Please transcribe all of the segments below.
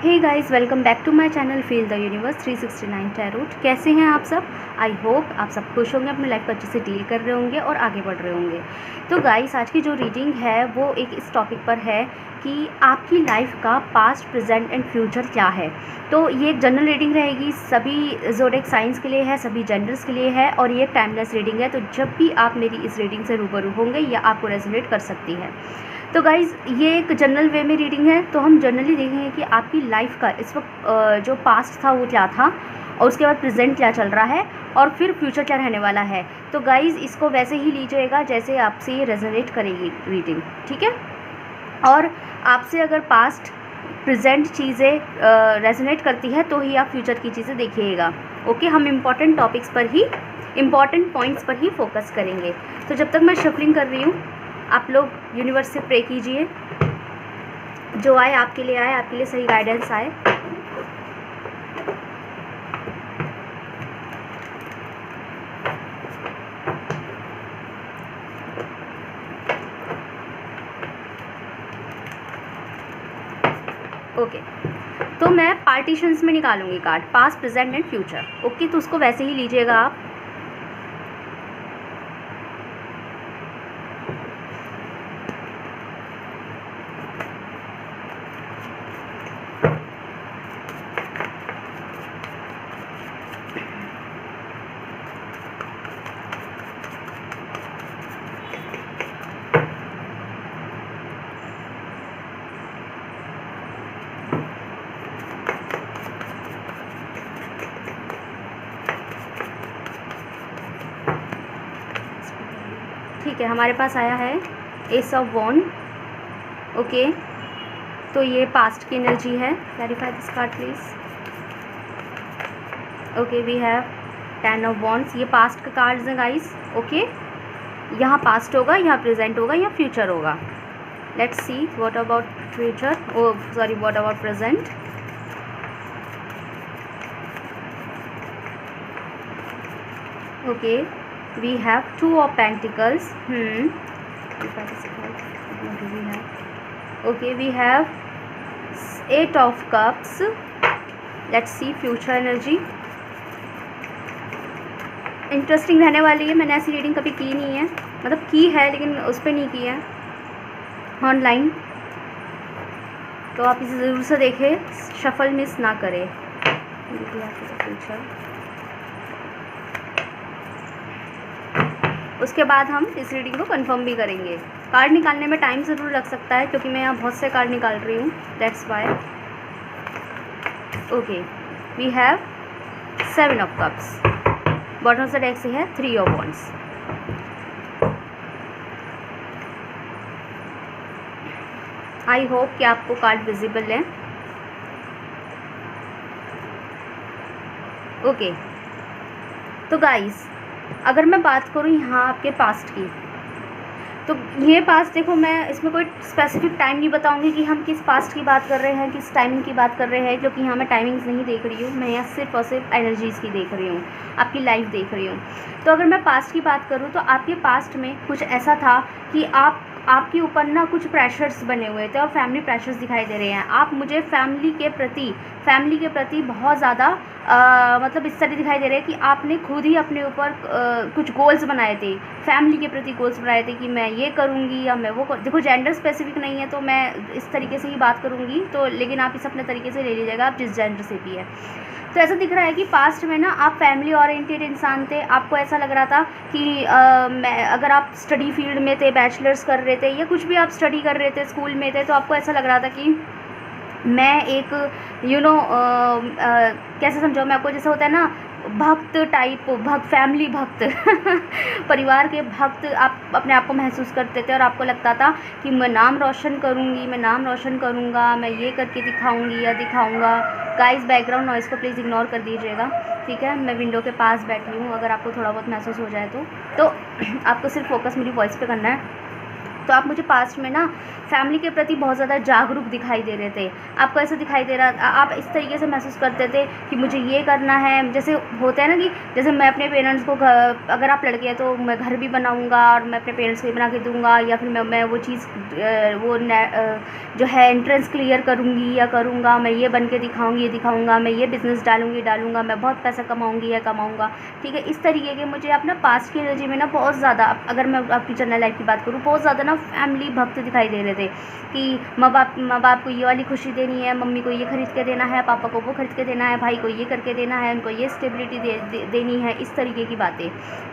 Hey guys, welcome back to my channel feel the universe 369 tarot. कैसे हैं आप सब? आई होप आप सब खुश होंगे, अपने लाइफ को अच्छे से डील कर रहे होंगे और आगे बढ़ रहे होंगे। तो गाइस, आज की जो रीडिंग है वो एक इस टॉपिक पर है कि आपकी लाइफ का पास्ट, प्रेजेंट एंड फ्यूचर क्या है। तो ये एक जनरल रीडिंग रहेगी, सभी ज़ोडिएक साइंस के लिए है, सभी जेंडर्स के लिए है और ये एक टाइमलेस रीडिंग है। तो जब भी आप मेरी इस रीडिंग से रूबरू होंगे या आपको रेजोनेट कर सकती है। तो गाइज़, ये एक जनरल वे में रीडिंग है, तो हम जनरली देखेंगे कि आपकी लाइफ का इस वक्त जो पास्ट था वो क्या था और उसके बाद प्रेजेंट क्या चल रहा है और फिर फ्यूचर क्या रहने वाला है। तो गाइज़, इसको वैसे ही लीजिएगा जैसे आपसे ये रेजोनेट करेगी रीडिंग, ठीक है। और आपसे अगर पास्ट प्रेजेंट चीज़ें रेजोनेट करती है तो ही आप फ्यूचर की चीज़ें देखिएगा। ओके, हम इम्पॉर्टेंट टॉपिक्स पर ही, इम्पॉर्टेंट पॉइंट्स पर ही फोकस करेंगे। तो जब तक मैं शफलिंग कर रही हूँ, आप लोग यूनिवर्स से प्रे कीजिए, जो आए आपके लिए आए, आपके लिए सही गाइडेंस आए। ओके, तो मैं पार्टीशंस में निकालूंगी card, past, present and future. Okay, तो उसको वैसे ही लीजिएगा आप। ठीक है, हमारे पास आया है एस ऑफ वॉन्ड। ओके, तो ये पास्ट की एनर्जी है। Clarify this card please. Okay, we have 10 of wands. ये पास्ट का कार्ड्स हैं गाइस। ओके, यहाँ पास्ट होगा, यहाँ प्रेजेंट होगा, यहाँ फ्यूचर होगा। Let's see what about future, oh sorry, what about present. Okay, we have 2 of pentacles. Okay, we have 8 of cups. Let's see future energy. Interesting रहने वाली है। मैंने ऐसी रीडिंग कभी की नहीं है, मतलब की है लेकिन उस पर नहीं की है ऑनलाइन, तो आप इसे ज़रूर से देखें, शफल मिस ना करें। फ्यूचर, उसके बाद हम इस रीडिंग को कंफर्म भी करेंगे। कार्ड निकालने में टाइम ज़रूर लग सकता है क्योंकि मैं यहाँ बहुत से कार्ड निकाल रही हूँ, that's why. Okay, we have 7 of cups. Bottom से डेक से है 3 ऑफ वॉन्ड्स। आई होप कि आपको कार्ड विजिबल है। ओके, तो गाइस, अगर मैं बात करूँ यहाँ आपके पास्ट की, तो ये पास्ट देखो, मैं इसमें कोई स्पेसिफिक टाइम नहीं बताऊंगी कि हम किस पास्ट की बात कर रहे हैं, किस टाइमिंग की बात कर रहे हैं, क्योंकि यहाँ मैं टाइमिंग्स नहीं देख रही हूँ। मैं यहाँ सिर्फ और सिर्फ एनर्जीज़ की देख रही हूँ, आपकी लाइफ देख रही हूँ। तो अगर मैं पास्ट की बात करूँ तो आपके पास्ट में कुछ ऐसा था कि आपके ऊपर ना कुछ प्रेशर्स बने हुए थे और फैमिली प्रेशर्स दिखाई दे रहे हैं। आप मुझे फैमिली के प्रति बहुत ज़्यादा मतलब इस तरह दिखाई दे रहे हैं कि आपने खुद ही अपने ऊपर कुछ गोल्स बनाए थे, फैमिली के प्रति गोल्स बनाए थे कि मैं ये करूँगी या मैं वो देखो, जेंडर स्पेसिफिक नहीं है तो मैं इस तरीके से ही बात करूँगी, तो लेकिन आप इस अपने तरीके से ले लीजिएगा, आप जिस जेंडर से भी है। तो ऐसा दिख रहा है कि पास्ट में ना आप फैमिली ओरिएंटेड इंसान थे। आपको ऐसा लग रहा था कि अगर आप स्टडी फील्ड में थे, बैचलर्स कर रहे थे या कुछ भी आप स्टडी कर रहे थे, स्कूल में थे, तो आपको ऐसा लग रहा था कि मैं एक कैसे समझाऊँ मैं आपको, जैसे होता है ना भक्त टाइप, भक्त, फैमिली भक्त परिवार के भक्त आप अपने आप को महसूस करते थे और आपको लगता था कि मैं नाम रोशन करूँगी, मैं नाम रोशन करूँगा, मैं ये करके दिखाऊँगी या दिखाऊँगा। गाइस, बैकग्राउंड नॉइज़ को प्लीज़ इग्नोर कर दीजिएगा, ठीक है। मैं विंडो के पास बैठी हूँ, अगर आपको थोड़ा बहुत महसूस हो जाए तो आपको सिर्फ फोकस मेरी वॉइस पे करना है। तो आप मुझे पास्ट में ना फैमिली के प्रति बहुत ज़्यादा जागरूक दिखाई दे रहे थे। आपको ऐसा दिखाई दे रहा, आप इस तरीके से महसूस करते थे कि मुझे ये करना है। जैसे होता है ना कि जैसे मैं अपने पेरेंट्स को अगर आप लड़के हैं तो मैं घर भी बनाऊंगा और मैं अपने पेरेंट्स को भी बना के दूंगा, या फिर मैं वो चीज़ जो है एंट्रेंस क्लियर करूँगी या करूँगा, मैं ये बन के दिखाऊँगी, ये दिखाऊँगा, मैं ये बिज़नेस डालूँगा, मैं बहुत पैसा कमाऊँगी या कमाऊँगा। ठीक है, इस तरीके के मुझे अपना पास्ट की एनर्जी में ना बहुत ज़्यादा, अगर मैं आपकी जनरल लाइफ की बात करूँ, बहुत ज़्यादा ना फैमिली भक्त दिखाई दे रहे थे कि माँ बाप को ये वाली खुशी देनी है, मम्मी को ये खरीद के देना है, पापा को वो खरीद के देना है, भाई को ये करके देना है, उनको ये स्टेबिलिटी देनी है, इस तरीके की बातें।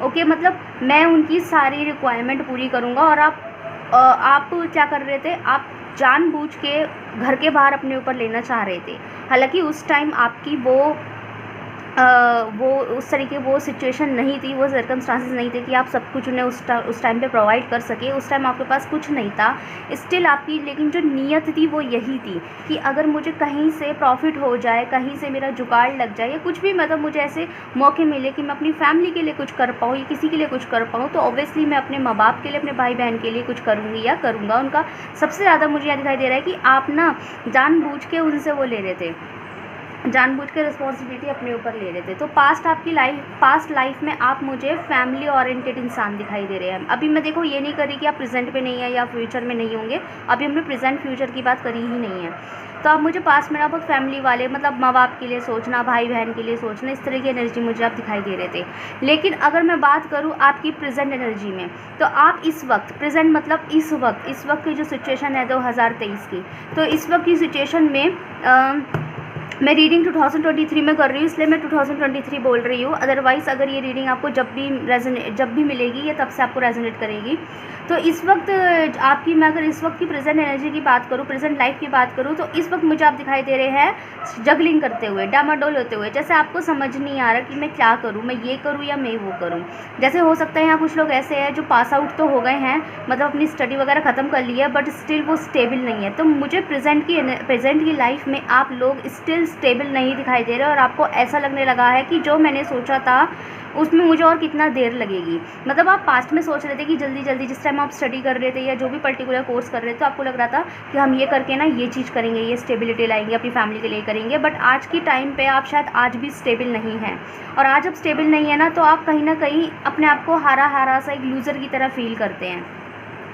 ओके, मतलब मैं उनकी सारी रिक्वायरमेंट पूरी करूँगा। और आप क्या कर रहे थे, आप जानबूझ के घर के बाहर अपने ऊपर लेना चाह रहे थे। हालांकि उस टाइम आपकी वो उस तरीके वो सिचुएशन नहीं थी, वो सर्कमस्टांसेस नहीं थे कि आप सब कुछ उन्हें उस टाइम पे प्रोवाइड कर सके। उस टाइम आपके पास कुछ नहीं था स्टिल आपकी, लेकिन जो नीयत थी वो यही थी कि अगर मुझे कहीं से प्रॉफिट हो जाए, कहीं से मेरा जुगाड़ लग जाए, या कुछ भी मतलब मुझे ऐसे मौके मिले कि मैं अपनी फैमिली के लिए कुछ कर पाऊँ या किसी के लिए कुछ कर पाऊँ, तो ऑब्वियसली मैं अपने माँ बाप के लिए, अपने भाई बहन के लिए कुछ करूँगी या करूँगा। उनका सबसे ज़्यादा मुझे यह दिखाई दे रहा है कि आप ना जानबूझ के उनसे वो ले रहे थे, जानबूझ के रिस्पॉन्सिबिलिटी अपने ऊपर ले रहे थे। तो पास्ट लाइफ में आप मुझे फैमिली ओरिएंटेड इंसान दिखाई दे रहे हैं। अभी मैं देखो ये नहीं करी कि आप प्रेजेंट में नहीं है या फ्यूचर में नहीं होंगे, अभी हमने प्रेजेंट फ्यूचर की बात करी ही नहीं है। तो आप मुझे पास्ट में ना बहुत फैमिली वाले, मतलब माँ बाप के लिए सोचना, भाई बहन के लिए सोचना, इस तरह की एनर्जी मुझे आप दिखाई दे रहे थे। लेकिन अगर मैं बात करूँ आपकी प्रेजेंट एनर्जी में, तो आप इस वक्त, प्रेजेंट मतलब इस वक्त की जो सिचुएशन है 2023 की, तो इस वक्त की सिचुएशन में मैं रीडिंग 2023 में कर रही हूँ, इसलिए मैं 2023 बोल रही हूँ। अदरवाइज़ अगर ये रीडिंग आपको जब भी मिलेगी या तब से आपको रेजोनेट करेगी। तो इस वक्त आपकी, मैं अगर इस वक्त की प्रेजेंट एनर्जी की बात करूँ, प्रेजेंट लाइफ की बात करूँ, तो इस वक्त मुझे आप दिखाई दे रहे हैं जगलिंग करते हुए, डामाडोल होते हुए। जैसे आपको समझ नहीं आ रहा कि मैं क्या करूँ, मैं ये करूँ या मैं वो करूँ। जैसे हो सकता है यहाँ कुछ लोग ऐसे हैं जो पास आउट तो हो गए हैं, मतलब अपनी स्टडी वगैरह ख़त्म कर ली है, बट स्टिल वो स्टेबल नहीं है। तो मुझे प्रेजेंट की लाइफ में आप लोग स्टिल स्टेबल नहीं दिखाई दे रहे, और आपको ऐसा लगने लगा है कि जो मैंने सोचा था उसमें मुझे और कितना देर लगेगी। मतलब आप पास्ट में सोच रहे थे कि जल्दी जल्दी, जिस टाइम आप स्टडी कर रहे थे या जो भी पर्टिकुलर कोर्स कर रहे थे, तो आपको लग रहा था कि हम ये करके ना ये चीज़ करेंगे, ये स्टेबिलिटी लाएंगे, अपनी फैमिली के लिए करेंगे। बट आज की टाइम पे आप शायद आज भी स्टेबल नहीं हैं, और आज जब स्टेबल नहीं है ना, तो आप कहीं ना कहीं अपने आप को हारा हारा सा एक लूज़र की तरह फील करते हैं।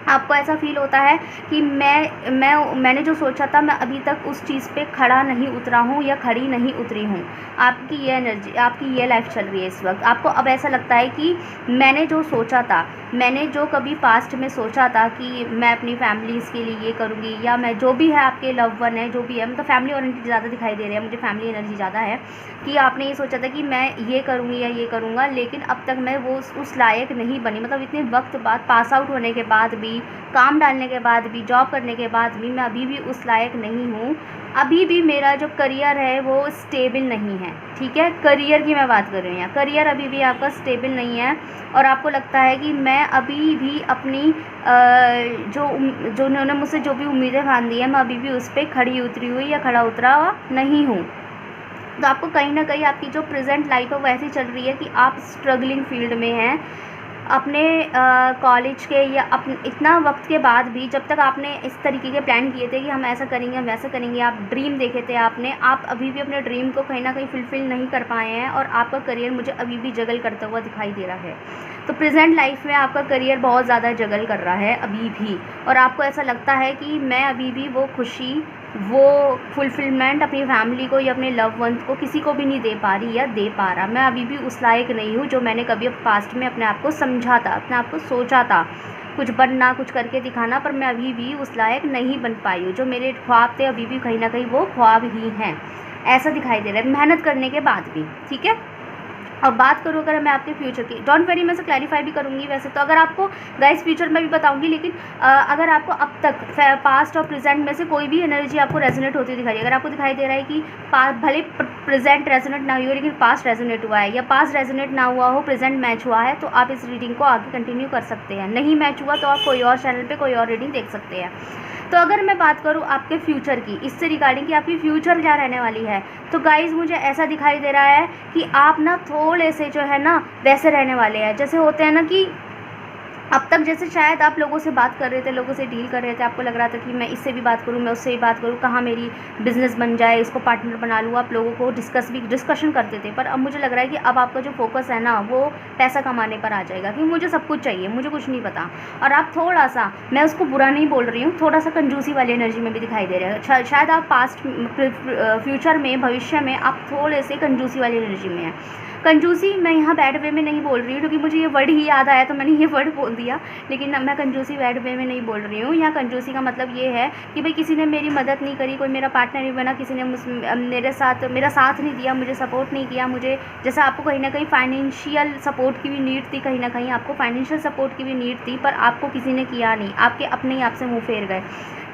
आपको ऐसा फील होता है कि मैंने जो सोचा था, मैं अभी तक उस चीज़ पे खड़ा नहीं उतरा हूँ या खड़ी नहीं उतरी हूँ। आपकी ये एनर्जी, आपकी ये लाइफ चल रही है इस वक्त। आपको अब ऐसा लगता है कि मैंने जो सोचा था, मैंने जो कभी पास्ट में सोचा था कि मैं अपनी फैमिलीज़ के लिए ये करूँगी, या मैं जो भी है, आपके लव वन है, जो भी है, मतलब फैमिली ओरिएंटेड ज़्यादा दिखाई दे रही है मुझे, फैमिली एनर्जी ज़्यादा है कि आपने ये सोचा था कि मैं ये करूँगी या ये करूँगा, लेकिन अब तक मैं वो उस लायक नहीं बनी। मतलब इतने वक्त बाद, पास आउट होने के बाद भी, काम डालने के बाद भी, जॉब करने के बाद भी, मैं अभी भी उस लायक नहीं हूँ। अभी भी मेरा जो करियर है वो स्टेबल नहीं है। ठीक है, करियर की मैं बात कर रही हूँ यहाँ, करियर अभी भी आपका स्टेबल नहीं है, और आपको लगता है कि मैं अभी भी अपनी जो उन्होंने मुझसे जो भी उम्मीदें बांधी है, मैं अभी भी उस पर खड़ी उतरी हुई या खड़ा उतरा नहीं हूँ। तो आपको कहीं ना कहीं आपकी जो प्रेजेंट लाइफ है वो ऐसी चल रही है कि आप स्ट्रगलिंग फील्ड में हैं। अपने कॉलेज के या इतना वक्त के बाद भी, जब तक आपने इस तरीके के प्लान किए थे कि हम ऐसा करेंगे, हम वैसा करेंगे, आप ड्रीम देखे थे आपने, आप अभी भी अपने ड्रीम को कहीं ना कहीं फुलफ़िल नहीं कर पाए हैं, और आपका करियर मुझे अभी भी जगल करता हुआ दिखाई दे रहा है। तो प्रेजेंट लाइफ में आपका करियर बहुत ज़्यादा जगल कर रहा है अभी भी, और आपको ऐसा लगता है कि मैं अभी भी वो खुशी, वो फुलफिलमेंट अपनी फैमिली को या अपने लव वंस को किसी को भी नहीं दे पा रही या दे पा रहा। मैं अभी भी उस लायक नहीं हूँ जो मैंने कभी पास्ट में अपने आप को समझा था, अपने आप को सोचा था कुछ बनना, कुछ करके दिखाना, पर मैं अभी भी उस लायक नहीं बन पाई हूँ। जो मेरे ख्वाब थे अभी भी कहीं ना कहीं वो ख्वाब ही हैं, ऐसा दिखाई दे रहा है मेहनत करने के बाद भी। ठीक है, और बात करूँ अगर मैं आपके फ्यूचर की, डोंट वेरी, मैं से क्लैरिफाई भी करूँगी वैसे तो, अगर आपको गाइस फ्यूचर में भी बताऊँगी, लेकिन अगर आपको अब तक पास्ट और प्रेजेंट में से कोई भी एनर्जी आपको रेजोनेट होती दिखाई दे, अगर आपको दिखाई दे रहा है कि भले प्रेजेंट रेजोनेट ना हुई हो लेकिन पास्ट रेजोनेट हुआ है, या पास्ट रेजोनेट ना हुआ हो, प्रेजेंट मैच हुआ है, तो आप इस रीडिंग को आगे कंटिन्यू कर सकते हैं। नहीं मैच हुआ तो आप कोई और चैनल पर कोई और रीडिंग देख सकते हैं। तो अगर मैं बात करूँ आपके फ्यूचर की, इससे रिगार्डिंग कि आपकी फ्यूचर क्या रहने वाली है, तो गाइज़ मुझे ऐसा दिखाई दे रहा है कि आप ना थोड़े से जो है ना वैसे रहने वाले हैं, जैसे होते हैं ना कि अब तक जैसे शायद आप लोगों से बात कर रहे थे, लोगों से डील कर रहे थे, आपको लग रहा था कि मैं इससे भी बात करूँ, मैं उससे भी बात करूँ, कहाँ मेरी बिज़नेस बन जाए, इसको पार्टनर बना लूँ, आप लोगों को डिस्कशन करते थे। पर अब मुझे लग रहा है कि अब आपका जो फोकस है ना वो पैसा कमाने पर आ जाएगा, क्योंकि मुझे सब कुछ चाहिए, मुझे कुछ नहीं पता। और आप थोड़ा सा, मैं उसको बुरा नहीं बोल रही हूँ, थोड़ा सा कंजूसी वाली एनर्जी में भी दिखाई दे रहा है। शायद आप फ्यूचर में, भविष्य में आप थोड़े से कंजूसी वाली एनर्जी में हैं। कंजूसी मैं यहाँ बैड वे में नहीं बोल रही हूँ, क्योंकि मुझे ये वर्ड ही याद आया तो मैंने ये वर्ड बोल दिया, लेकिन मैं कंजूसी बैड वे में नहीं बोल रही हूँ। यहाँ कंजूसी का मतलब ये है कि भाई किसी ने मेरी मदद नहीं करी, कोई मेरा पार्टनर नहीं बना, किसी ने मेरे साथ मेरा साथ नहीं दिया, मुझे सपोर्ट नहीं किया। मुझे जैसा आपको कहीं ना कहीं फाइनेंशियल सपोर्ट की भी नीड थी, कहीं ना कहीं आपको फाइनेंशियल सपोर्ट की भी नीड थी, पर आपको किसी ने किया नहीं, आपके अपने ही आपसे मुँह फेर गए,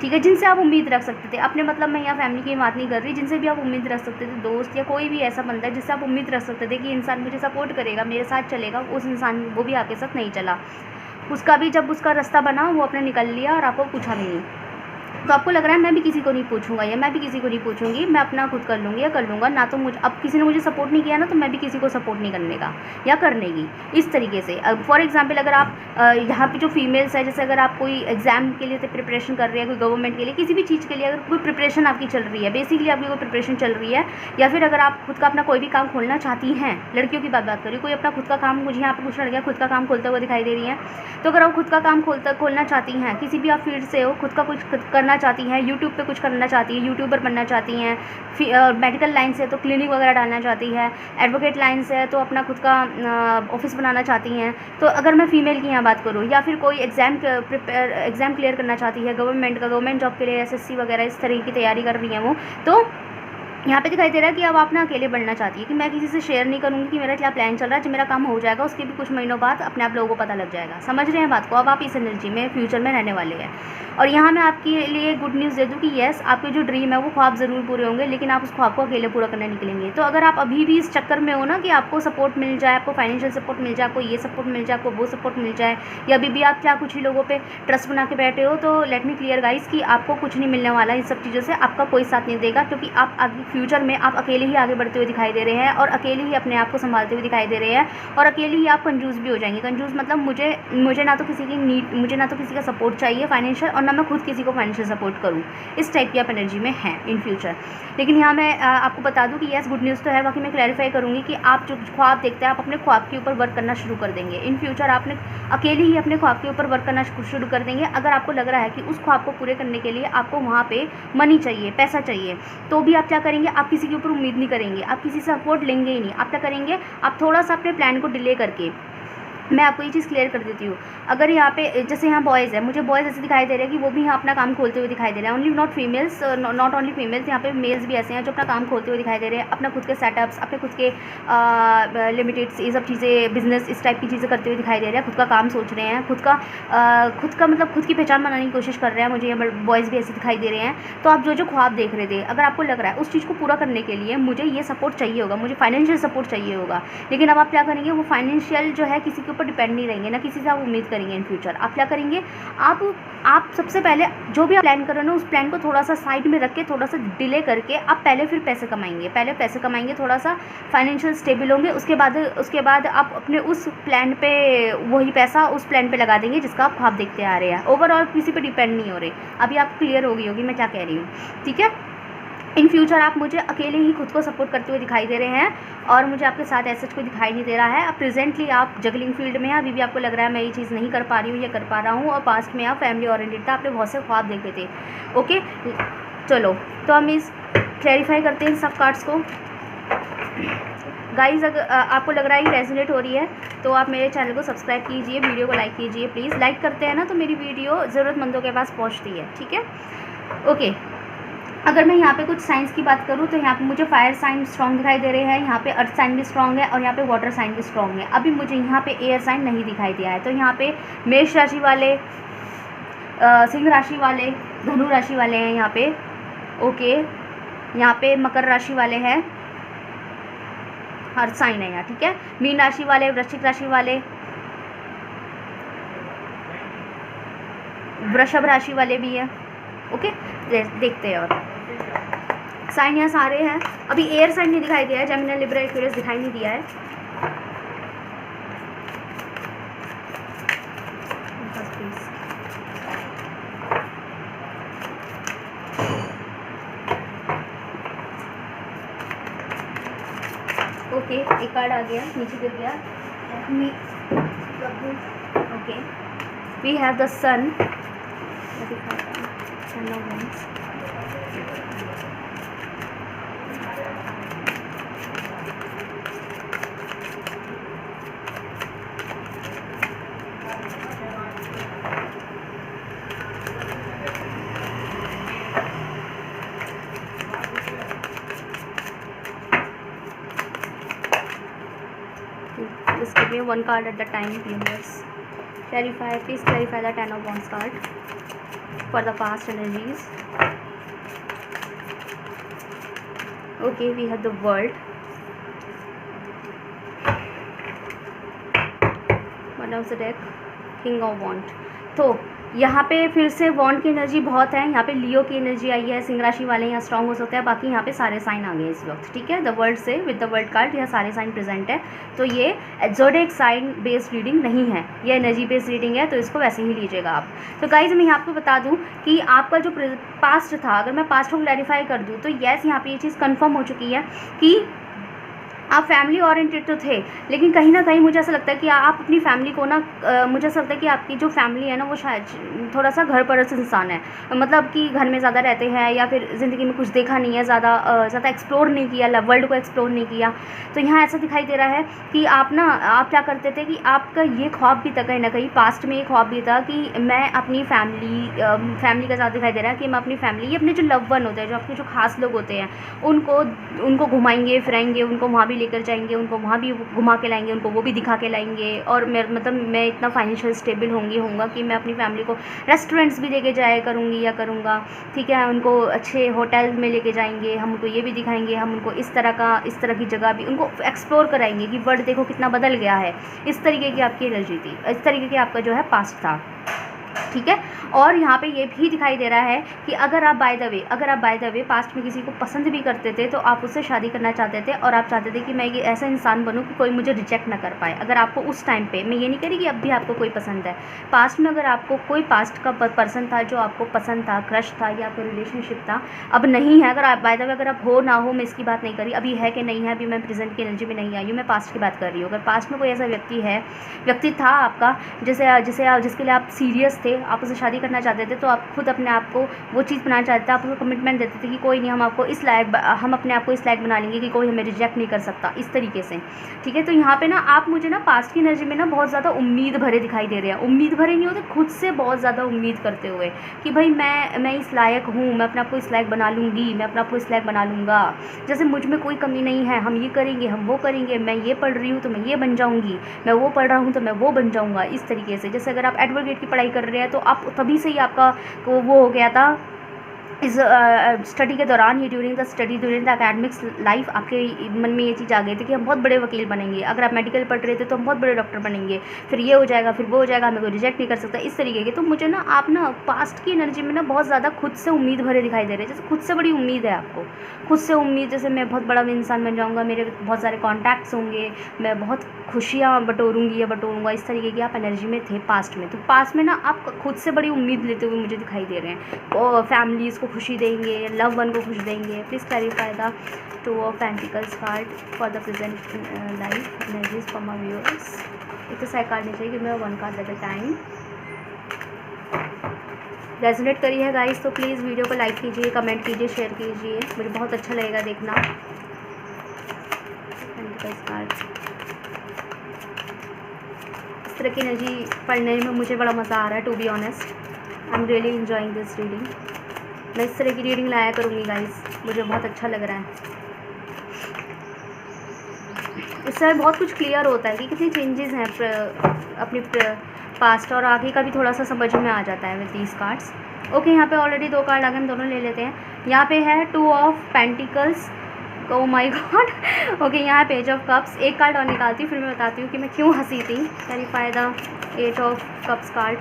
ठीक है। जिनसे आप उम्मीद रख सकते थे, अपने मतलब मैं यहाँ फैमिली की बात नहीं कर रही, जिनसे भी आप उम्मीद रख सकते थे, दोस्त या कोई भी ऐसा बंदा है जिससे आप उम्मीद रख सकते थे कि इंसान मुझे सपोर्ट करेगा, मेरे साथ चलेगा, उस इंसान वो भी आपके साथ नहीं चला। उसका भी जब उसका रास्ता बना वो अपने निकल लिया और आपको पूछा भी नहीं। तो आपको लग रहा है मैं भी किसी को नहीं पूछूंगा या मैं भी किसी को नहीं पूछूंगी, मैं अपना खुद कर लूँगी या कर लूँगा ना। तो मुझे अब किसी ने मुझे सपोर्ट नहीं किया ना, तो मैं भी किसी को सपोर्ट नहीं करने का या करने की, इस तरीके से। फॉर एग्जांपल अगर आप यहाँ पे जो फीमेल्स है, जैसे अगर आप कोई एग्जाम के लिए प्रिपरेशन कर रही है, कोई गवर्नमेंट के लिए, किसी भी चीज़ के लिए अगर कोई प्रिपरेशन आपकी चल रही है, बेसिकली आपकी कोई प्रिपरेशन चल रही है, या फिर अगर आप खुद का अपना कोई भी काम खोलना चाहती हैं, लड़कियों की बात करिए, कोई अपना खुद का काम, मुझे यहाँ पे कुछ लड़कियाँ खुद का काम खोलते हुए दिखाई दे रही हैं, तो अगर आप खुद का काम खोलना चाहती हैं, किसी भी आप फील्ड से हो, खुद का कुछ करना चाहती हैं, यूट्यूब पे कुछ करना चाहती है, यूट्यूबर बनना चाहती हैं, मेडिकल लाइन से तो क्लिनिक वगैरह डालना चाहती है, एडवोकेट लाइन से है तो अपना खुद का ऑफिस बनाना चाहती हैं, तो अगर मैं फ़ीमेल की यहाँ बात करूँ, या फिर कोई एग्ज़ाम क्लियर करना चाहती है गवर्नमेंट जॉब के लिए, एसएससी वगैरह इस तरह की तैयारी कर रही हैं वो, तो यहाँ पे दिखाई दे रहा है कि अब आप ना अकेले बढ़ना चाहती है, कि मैं किसी से शेयर नहीं करूँगी कि मेरा क्या प्लान चल रहा है, जब मेरा काम हो जाएगा उसके भी कुछ महीनों बाद अपने आप लोगों को पता लग जाएगा। समझ रहे हैं बात को? अब आप इस एनर्जी में फ्यूचर में रहने वाले हैं। और यहाँ मैं आपके लिए गुड न्यूज़ दे दूँ कि येस, आपके जो ड्रीम है वो ख्वाब ज़रूर पूरे होंगे, लेकिन आप उस ख्वाब को अकेले पूरा करने निकलेंगे। तो अगर आप अभी भी इस चक्कर में हो ना कि आपको सपोर्ट मिल जाए, आपको फाइनेंशियल सपोर्ट मिल जाए, आपको ये सपोर्ट मिल जाए, आपको वो सपोर्ट मिल जाए, या अभी भी आप क्या कुछ ही लोगों पर ट्रस्ट बना के बैठे हो, तो लेट मी क्लियर गाइस कि आपको कुछ नहीं मिलने वाला इन सब चीज़ों से, आपका कोई साथ नहीं देगा, क्योंकि आप आगे फ्यूचर में आप अकेले ही आगे बढ़ते हुए दिखाई दे रहे हैं, और अकेले ही अपने आप को संभालते हुए दिखाई दे रहे हैं, और अकेले ही आप कंजूस भी हो जाएंगे। कंजूस मतलब मुझे ना तो किसी की नीड, मुझे ना तो किसी का सपोर्ट चाहिए फाइनेंशियल, और ना मैं खुद किसी को फाइनेंशियल सपोर्ट करूँ, इस टाइप की आप एनर्जी में हैं इन फ्यूचर। लेकिन यहाँ मैं आपको बता दूँ कि यस, गुड न्यूज़ तो है, बाकी मैं क्लैरिफाई करूँगी कि आप जो ख्वाब देखते हैं, आप अपने ख्वाब के ऊपर वर्क करना शुरू कर देंगे इन फ्यूचर। आपने अकेले ही अपने ख्वाब के ऊपर वर्क करना शुरू कर देंगे। अगर आपको लग रहा है कि उस ख्वाब को पूरे करने के लिए आपको वहाँ पे मनी चाहिए, पैसा चाहिए, तो भी आप क्या करेंगे, आप किसी के ऊपर उम्मीद नहीं करेंगे, आप किसी से सपोर्ट लेंगे ही नहीं। आप क्या करेंगे, आप थोड़ा सा अपने प्लान को डिले करके, मैं आपको ये चीज़ क्लियर कर देती हूँ। अगर यहाँ पे जैसे यहाँ बॉयज़ है, मुझे बॉयज़ ऐसे दिखाई दे रहे हैं कि वो भी यहाँ अपना काम खोलते हुए दिखाई दे रहे हैं, only not females, not only females, यहाँ पे मेल्स भी ऐसे हैं जो अपना काम खोलते हुए दिखाई दे रहे हैं, अपना खुद के सेटअप्स, अपने खुद के लिमिटेड्स, ये सब चीज़ें, बिजनेस, इस टाइप की चीज़ें करते हुए दिखाई दे रहे हैं, खुद का काम सोच रहे हैं, खुद का मतलब खुद की पहचान बनाने की कोशिश कर रहे हैं। मुझे यहाँ बॉयज़ भी ऐसे दिखाई दे रहे हैं। तो आप जो ख्वाब देख रहे थे, अगर आपको लग रहा है उस चीज़ को पूरा करने के लिए मुझे ये सपोर्ट चाहिए होगा, मुझे फाइनेंशियल सपोर्ट चाहिए होगा, लेकिन अब आप क्या करेंगे, वो फाइनेंशियल जो है किसी के ऊपर डिपेंड नहीं रहेंगे, ना किसी से आप उम्मीद करेंगे इन फ्यूचर। आप क्या करेंगे, आप सबसे पहले जो भी आप प्लान कर रहे हो ना, उस प्लान को थोड़ा सा साइड में रख के, थोड़ा सा डिले करके, आप पहले फिर पैसे कमाएंगे, थोड़ा सा फाइनेंशियल स्टेबल होंगे, उसके बाद आप अपने उस प्लान पे, वही पैसा उस प्लान पे लगा देंगे जिसका आप ख्वाब देखते आ रहे हैं। ओवरऑल किसी पे डिपेंड नहीं हो रहे। अभी आप क्लियर हो गई होगी मैं क्या कह रही हूँ, ठीक है। इन फ्यूचर आप मुझे अकेले ही खुद को सपोर्ट करते हुए दिखाई दे रहे हैं, और मुझे आपके साथ ऐसा कोई दिखाई नहीं दे रहा है। अब प्रेजेंटली आप जगलिंग फील्ड में हैं, अभी भी आपको लग रहा है मैं ये चीज़ नहीं कर पा रही हूँ या कर पा रहा हूँ, और पास्ट में आप फैमिली ओरिएंटेड था, आपने बहुत से ख्वाब देखे थे। ओके, चलो तो हम इस क्लैरिफाई करते हैं सब कार्ड्स को। गाइज़, अगर आपको लग रहा है ये रेजोनेट हो रही है तो आप मेरे चैनल को सब्सक्राइब कीजिए, वीडियो को लाइक कीजिए प्लीज़। लाइक करते हैं ना तो मेरी वीडियो ज़रूरतमंदों के पास पहुँचती है, ठीक है। ओके, अगर मैं यहाँ पे कुछ साइंस की बात करूँ तो यहाँ पे मुझे फायर साइन स्ट्रॉन्ग दिखाई दे रहे हैं, यहाँ पे अर्थ साइन भी स्ट्रॉन्ग है, और यहाँ पे वाटर साइन भी स्ट्रॉन्ग है। अभी मुझे यहाँ पे एयर साइन नहीं दिखाई दिया है। तो यहाँ पे मेष राशि वाले, सिंह राशि वाले, धनु राशि वाले हैं यहाँ पे। ओके, यहाँ पे मकर राशि वाले हैं, अर्थ साइन है यहाँ, ठीक है। मीन राशि वाले, वृश्चिक राशि वाले, वृषभ राशि वाले भी है। ओके, देखते हैं। और साइन यहाँ सारे हैं। अभी एयर साइन नहीं दिखाई दिया है, जेमिनी, लिब्रा, एक्वेरियस दिखाई नहीं दिया है। First please. ओके, एक कार्ड आ गया, नीचे गिर गया। Okay, we have the sun. Just give me one card at the time, universe. Clarify, please clarify the Ten of Wands card for the past energies. Okay, we have the World. One of the deck, King of Wands. तो यहाँ पे फिर से वॉन्ड की energy बहुत है। यहाँ पे लियो की एनर्जी आई है, सिंह राशि वाले यहाँ स्ट्रॉन्ग हो सकते हैं। बाकी यहाँ पे सारे साइन आ गए इस वक्त, ठीक है। द वर्ल्ड से विद द वर्ल्ड कार्ड यहाँ सारे साइन प्रेजेंट है। तो ये ज़ोडिएक साइन बेस्ड रीडिंग नहीं है, ये एनर्जी बेस्ड रीडिंग है, तो इसको वैसे ही लीजिएगा आप। तो गाइज मैं आपको बता दूँ कि आपका जो पास्ट था, अगर मैं पास्ट को क्लैरिफाई कर दूँ तो येस यहाँ पर ये चीज़ कन्फर्म हो चुकी है कि आप फैमिली ओरिएंटेड तो थे, लेकिन कहीं ना कहीं मुझे ऐसा लगता है कि आप अपनी फैमिली को ना मुझे ऐसा लगता है कि आपकी जो फैमिली है ना वो शायद थोड़ा सा घर परस्त इंसान है। मतलब कि घर में ज़्यादा रहते हैं या फिर ज़िंदगी में कुछ देखा नहीं है, ज़्यादा एक्सप्लोर नहीं किया, वर्ल्ड को एक्सप्लोर नहीं किया। तो यहाँ ऐसा दिखाई दे रहा है कि आप क्या करते थे कि आपका ये ख्वाब भी था, कहीं ना कहीं पास्ट में ये ख्वाब भी था कि मैं अपनी फैमिली का ज़्यादा दिखाई दे रहा है कि मैं अपनी फैमिली, अपने जो लव वन होते हैं, जो आपके जो खास लोग होते हैं, उनको घुमाएंगे फिराएंगे, उनको वहाँ भी लेकर जाएंगे, उनको वहाँ भी घुमा के लाएंगे, उनको वो भी दिखा के लाएंगे। और मैं इतना फाइनेंशियल स्टेबल होऊंगा कि मैं अपनी फैमिली को रेस्टोरेंट्स भी लेके जाया करूँगा, ठीक है। उनको अच्छे होटल में लेके जाएंगे, हम उनको ये भी दिखाएंगे, हम उनको इस तरह की जगह भी उनको एक्सप्लोर कराएंगे कि वर्ल्ड देखो कितना बदल गया है। इस तरीके की आपकी एनर्जी थी, इस तरीके की आपका जो है पास्ट था, ठीक है। और यहाँ पे ये भी दिखाई दे रहा है कि अगर आप बाय द वे पास्ट में किसी को पसंद भी करते थे तो आप उससे शादी करना चाहते थे और आप चाहते थे कि मैं ये ऐसा इंसान बनूं कि कोई मुझे रिजेक्ट ना कर पाए। अगर आपको उस टाइम पे, मैं ये नहीं कह रही कि अब भी आपको कोई पसंद है, पास्ट में अगर आपको कोई पास्ट का पर्सन था जो आपको पसंद था, क्रश था या कोई रिलेशनशिप था, अब नहीं है। अगर आप बाय द वे अगर आप हो ना हो, मैं इसकी बात नहीं कर रही अभी है कि नहीं है, अभी मैं प्रेजेंट की एनर्जी में नहीं आई हूँ, मैं पास्ट की बात कर रही हूँ। अगर पास्ट में कोई ऐसा व्यक्ति था आपका जिसके लिए आप सीरियस थे, आप उसे शादी करना चाहते थे, तो आप खुद अपने आप को वो चीज़ बनाना चाहते थे, आप उसको कमिटमेंट देते थे कि कोई नहीं, हम अपने आप को इस लायक बना लेंगे कि कोई हमें रिजेक्ट नहीं कर सकता, इस तरीके से, ठीक है। तो यहाँ पे ना आप मुझे ना पास्ट की एनर्जी में ना बहुत ज़्यादा उम्मीद भरे दिखाई दे रहे हैं। उम्मीद भरे नहीं होते, खुद से बहुत ज़्यादा उम्मीद करते हुए कि भाई मैं इस लायक हूँ, मैं अपने आप को इस लायक बना लूँगी, मैं अपने आप को इस लायक बना लूँगा, जैसे मुझ में कोई कमी नहीं है, हम ये करेंगे, हम वो करेंगे, मैं ये पढ़ रही हूँ तो मैं ये बन जाऊँगी, मैं वो पढ़ रहा हूँ तो मैं वो बन जाऊँगा, इस तरीके से। जैसे अगर आप एडवोकेट की पढ़ाई कर रहे हैं तो आप तभी से ही आपका वो हो गया था इस स्टडी के दौरान ही, ड्यूरिंग द एकेडमिक्स लाइफ आपके मन में ये चीज़ आ गई थी कि हम बहुत बड़े वकील बनेंगे। अगर आप मेडिकल पढ़ रहे थे तो हम बहुत बड़े डॉक्टर बनेंगे, फिर ये हो जाएगा, फिर वो हो जाएगा, हमें कोई रिजेक्ट नहीं कर सकता, इस तरीके के। तो मुझे ना आप ना पास्ट की एनर्जी में ना बहुत ज़्यादा खुद से उम्मीद भरे दिखाई दे रहे हैं, जैसे खुद से बड़ी उम्मीद है आपको, खुद से उम्मीद, जैसे मैं बहुत बड़ा इंसान बन जाऊँगा, मेरे बहुत सारे कॉन्टैक्ट्स होंगे, मैं बहुत खुशियाँ बटोरूँगा, इस तरीके की आप एनर्जी में थे पास्ट में। तो पास्ट में ना आप खुद से बड़ी उम्मीद लेते हुए मुझे दिखाई दे रहे हैं, और फैमिलीज़ को खुशी देंगे, लव वन को खुश देंगे। Please clarify the two of pentacles card for the present life energies for my viewers. एक तो साइड कार्ड नहीं चाहिए, मैं one card at the time. Resonate करी है गाइस तो प्लीज़ वीडियो को लाइक कीजिए, कमेंट कीजिए, शेयर कीजिए, मुझे बहुत अच्छा लगेगा देखना। पेंटिकल्स कार्ड, इस तरह की एनर्जी पढ़ने में मुझे बड़ा मज़ा आ रहा है, to be honest. I am really enjoying this reading. मैं इस तरह की रीडिंग लाया करूँगी गाइस, मुझे बहुत अच्छा लग रहा है। इससे बहुत कुछ क्लियर होता है कि कितनी चेंजेस हैं अपनी पास्ट, और आगे का भी थोड़ा सा समझ में आ जाता है विद दीज कार्ड्स। ओके, यहाँ पे ऑलरेडी 2 कार्ड आ गए, हम दोनों ले लेते हैं। यहाँ पे है 2 of pentacles, oh my God. Okay, यहाँ पेज ऑफ कप्स। एक कार्ड और निकालती हूँ, फिर मैं बताती हूँ कि मैं क्यों हंसी थी। Clarify the 8 of cups card.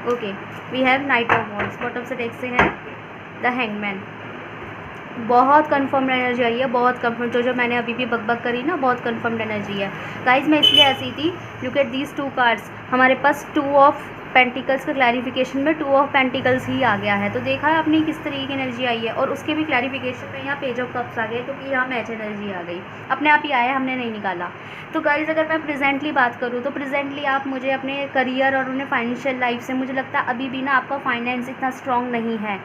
Okay, we have knight of wands. Bottom से डेक से है द हैंगमैन। बहुत कंफर्म्ड एनर्जी आई है, बहुत कंफर्म। जो मैंने अभी भी बकबक करी ना, बहुत कंफर्म्ड एनर्जी है गाइज। मैं इसलिए ऐसी थी, लुक एट दीज 2 कार्ड्स, हमारे पास 2 ऑफ पेंटिकल्स का क्लैरिफिकेशन में 2 ऑफ पेंटिकल्स ही आ गया है। तो देखा है आपने किस तरीके की एनर्जी आई है। और उसके भी क्लैरिफिकेशन में यहाँ पेज ऑफ कप्स आ गए, क्योंकि यहाँ मैच एनर्जी आ गई, अपने आप ही आया, हमने नहीं निकाला। तो गाइज अगर मैं प्रेजेंटली बात करूँ तो प्रेजेंटली आप मुझे अपने करियर और उन्हें फाइनेंशियल लाइफ से, मुझे लगता है अभी भी ना आपका फाइनेंस इतना स्ट्रॉन्ग नहीं है,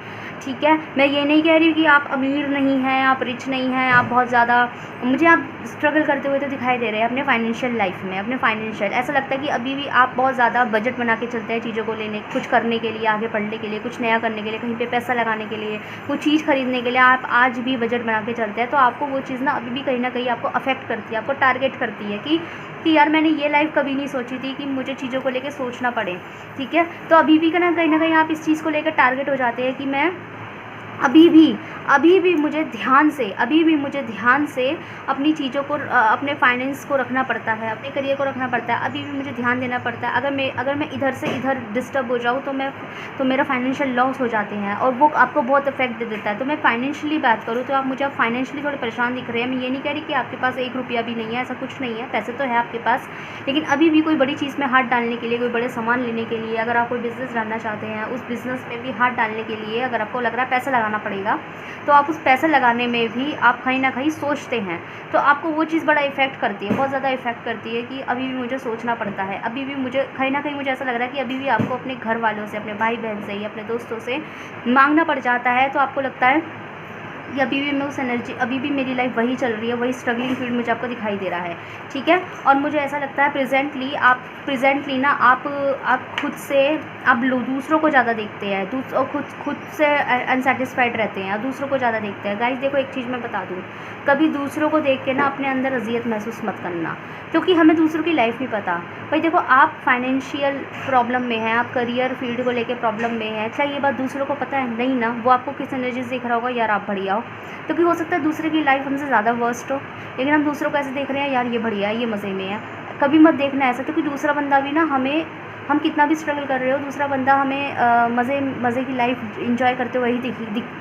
ठीक है। मैं ये नहीं कह रही कि आप अमीर नहीं हैं, आप रिच नहीं हैं, आप बहुत ज़्यादा, मुझे आप स्ट्रगल करते हुए तो दिखाई दे रहे हैं अपने फाइनेंशियल लाइफ में, अपने फाइनेंशियल, ऐसा लगता है कि अभी भी आप बहुत ज़्यादा बजट बना के चलते हैं चीज़ों को लेने, कुछ करने के लिए, आगे बढ़ने के लिए, कुछ नया करने के लिए, कहीं पे पैसा लगाने के लिए, कुछ चीज़ खरीदने के लिए आप आज भी बजट बना के चलते हैं। तो आपको वो चीज़ ना अभी भी कहीं ना कहीं आपको अफेक्ट करती है, आपको टारगेट करती है कि यार मैंने ये लाइफ कभी नहीं सोची थी कि मुझे चीज़ों को लेकर सोचना पड़े, ठीक है। तो अभी भी कहीं ना कहीं आप इस चीज़ को लेकर टारगेट हो जाते हैं कि मैं अभी भी मुझे ध्यान से अपनी चीज़ों को, अपने फाइनेंस को रखना पड़ता है, अपने करियर को रखना पड़ता है, अभी भी मुझे ध्यान देना पड़ता है। अगर मैं इधर से इधर डिस्टर्ब हो जाऊँ तो मेरा फाइनेंशियल लॉस हो जाते हैं, और वो आपको बहुत इफेक्ट दे देता है। तो मैं फाइनेंशियली बात करूँ तो आप फाइनेंशियली थोड़े परेशान दिख रहे हैं। मैं ये नहीं कह रही कि आपके पास 1 रुपया भी नहीं है, ऐसा कुछ नहीं है, पैसे तो है आपके पास, लेकिन अभी भी कोई बड़ी चीज़ में हाथ डालने के लिए, कोई बड़े सामान लेने के लिए, अगर आप कोई बिज़नेस डालना चाहते हैं, उस बिज़नेस में भी हाथ डालने के लिए अगर आपको लग रहा है पैसा लगाना पड़ेगा, तो आप उस पैसा लगाने में भी आप कहीं ना कहीं सोचते हैं। तो आपको वो चीज़ बड़ा इफेक्ट करती है, बहुत ज़्यादा इफेक्ट करती है, कि अभी भी मुझे सोचना पड़ता है, अभी भी मुझे कहीं ना कहीं मुझे ऐसा लग रहा है कि अभी भी आपको अपने घर वालों से, अपने भाई बहन से या अपने दोस्तों से मांगना पड़ जाता है। तो आपको लगता है कि अभी भी मैं उस एनर्जी, अभी भी मेरी लाइफ वही चल रही है, वही स्ट्रगलिंग फील्ड मुझे आपको दिखाई दे रहा है, ठीक है। और मुझे ऐसा लगता है प्रेजेंटली ना आप खुद से, आप दूसरों को ज़्यादा देखते हैं, और खुद से अनसेटिस्फाइड रहते हैं, और दूसरों को ज़्यादा देखते हैं। गाइस देखो, एक चीज़ मैं बता दूँ, कभी दूसरों को देख के ना अपने अंदर अजियत महसूस मत करना, क्योंकि हमें दूसरों की लाइफ नहीं पता। भाई देखो, आप फाइनेंशियल प्रॉब्लम में हैं, आप करियर फील्ड को लेके प्रॉब्लम में हैं, क्या ये बात दूसरों को पता है? नहीं ना। वो आपको किस एनर्जी से देख रहा होगा, यार आप बढ़िया हो, क्योंकि हो सकता है दूसरे की लाइफ हमसे ज़्यादा वर्स्ट हो, लेकिन हम दूसरों को ऐसे देख रहे हैं, यार ये बढ़िया है, ये मज़े में है। कभी मत देखना ऐसा, क्योंकि दूसरा बंदा भी ना हम कितना भी स्ट्रगल कर रहे हो, दूसरा बंदा हमें मज़े की लाइफ इंजॉय करते हुए ही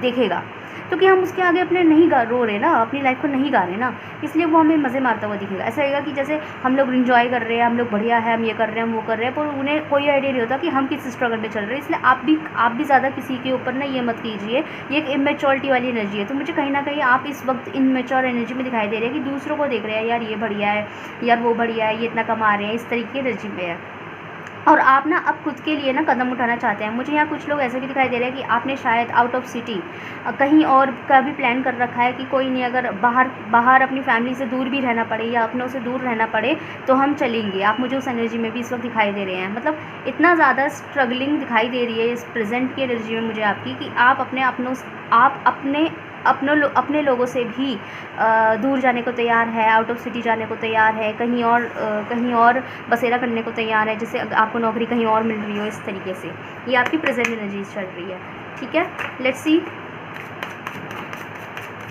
देखेगा, क्योंकि हम उसके आगे अपने नहीं रो रहे ना, अपनी लाइफ को नहीं गा रहे ना, इसलिए वो हमें मज़े मारता हुआ दिखेगा। ऐसा लगेगा कि जैसे हम लोग इंजॉय कर रहे हैं, हम लोग बढ़िया है, हम ये कर रहे हैं, हम वो कर रहे हैं, पर उन्हें कोई आइडिया नहीं होता कि हम किस स्ट्रगल में चल रहे हैं। इसलिए आप भी ज़्यादा किसी के ऊपर ना ये मत कीजिए, ये एक इमेच्योरिटी वाली एनर्जी है। तो मुझे कहीं ना कहीं आप इस वक्त इमेच्योर एनर्जी में दिखाई दे रहे हैं, कि दूसरों को देख रहे हैं, यार ये बढ़िया है, यार वो बढ़िया है, ये इतना कमा रहे हैं, इस तरीके की एनर्जी में है। और आप ना अब खुद के लिए ना कदम उठाना चाहते हैं। मुझे यहाँ कुछ लोग ऐसे भी दिखाई दे रहे हैं कि आपने शायद आउट ऑफ सिटी कहीं और का भी प्लान कर रखा है, कि कोई नहीं, अगर बाहर अपनी फैमिली से दूर भी रहना पड़े या अपनों से दूर रहना पड़े तो हम चलेंगे। आप मुझे उस एनर्जी में भी इस वक्त दिखाई दे रहे हैं। मतलब इतना ज़्यादा स्ट्रगलिंग दिखाई दे रही है इस प्रेजेंट की एनर्जी में मुझे आपकी, कि आप अपने लोगों से भी दूर जाने को तैयार है, आउट ऑफ सिटी जाने को तैयार है, कहीं और बसेरा करने को तैयार है, जैसे आपको नौकरी कहीं और मिल रही हो। इस तरीके से ये आपकी प्रेजेंट एनर्जी चल रही है, ठीक है। Let's see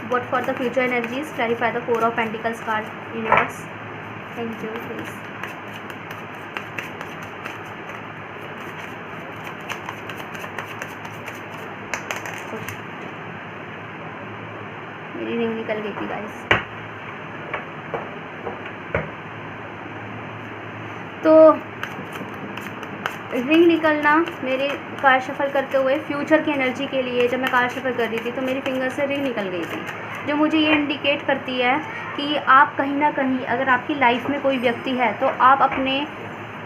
what for the future energies, clarify the 4 of pentacles card universe. Thank you please. मेरी रिंग निकल गई थी गाइस। तो रिंग निकलना मेरे कार्ड शफल करते हुए फ्यूचर की एनर्जी के लिए, जब मैं कार्ड शफल कर रही थी तो मेरी फिंगर से रिंग निकल गई थी, जो मुझे ये इंडिकेट करती है कि आप कहीं ना कहीं, अगर आपकी लाइफ में कोई व्यक्ति है तो आप अपने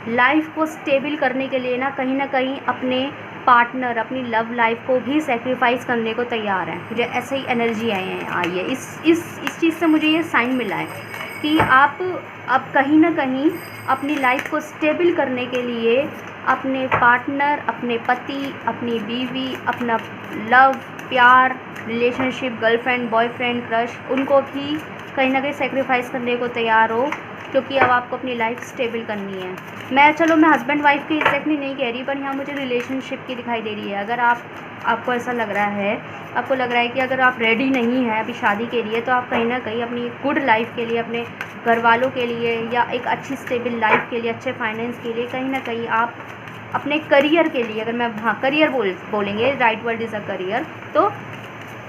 लाइफ को स्टेबल करने के लिए ना कहीं अपने पार्टनर, अपनी लव लाइफ को भी सेक्रीफाइस करने को तैयार हैं। मुझे ऐसे ही एनर्जी आई है। इस चीज़ से मुझे ये साइन मिला है कि आप अब कहीं ना कहीं अपनी लाइफ को स्टेबल करने के लिए अपने पार्टनर, अपने पति, अपनी बीवी, अपना लव, प्यार, रिलेशनशिप, गर्लफ्रेंड, बॉयफ्रेंड, क्रश, उनको भी कहीं ना कहीं सेक्रीफाइस करने को तैयार हो, क्योंकि अब आपको अपनी लाइफ स्टेबल करनी है। मैं हस्बैंड वाइफ की एग्जैक्टली नहीं कह रही, पर यहाँ मुझे रिलेशनशिप की दिखाई दे रही है। अगर आपको ऐसा लग रहा है, आपको लग रहा है कि अगर आप रेडी नहीं हैं अभी शादी के लिए, तो आप कहीं ना कहीं अपनी गुड लाइफ के लिए, अपने घर वालों के लिए, या एक अच्छी स्टेबल लाइफ के लिए, अच्छे फाइनेंस के लिए, कहीं ना कहीं आप अपने करियर के लिए, अगर मैं करियर बोलेंगे, right word is a career, तो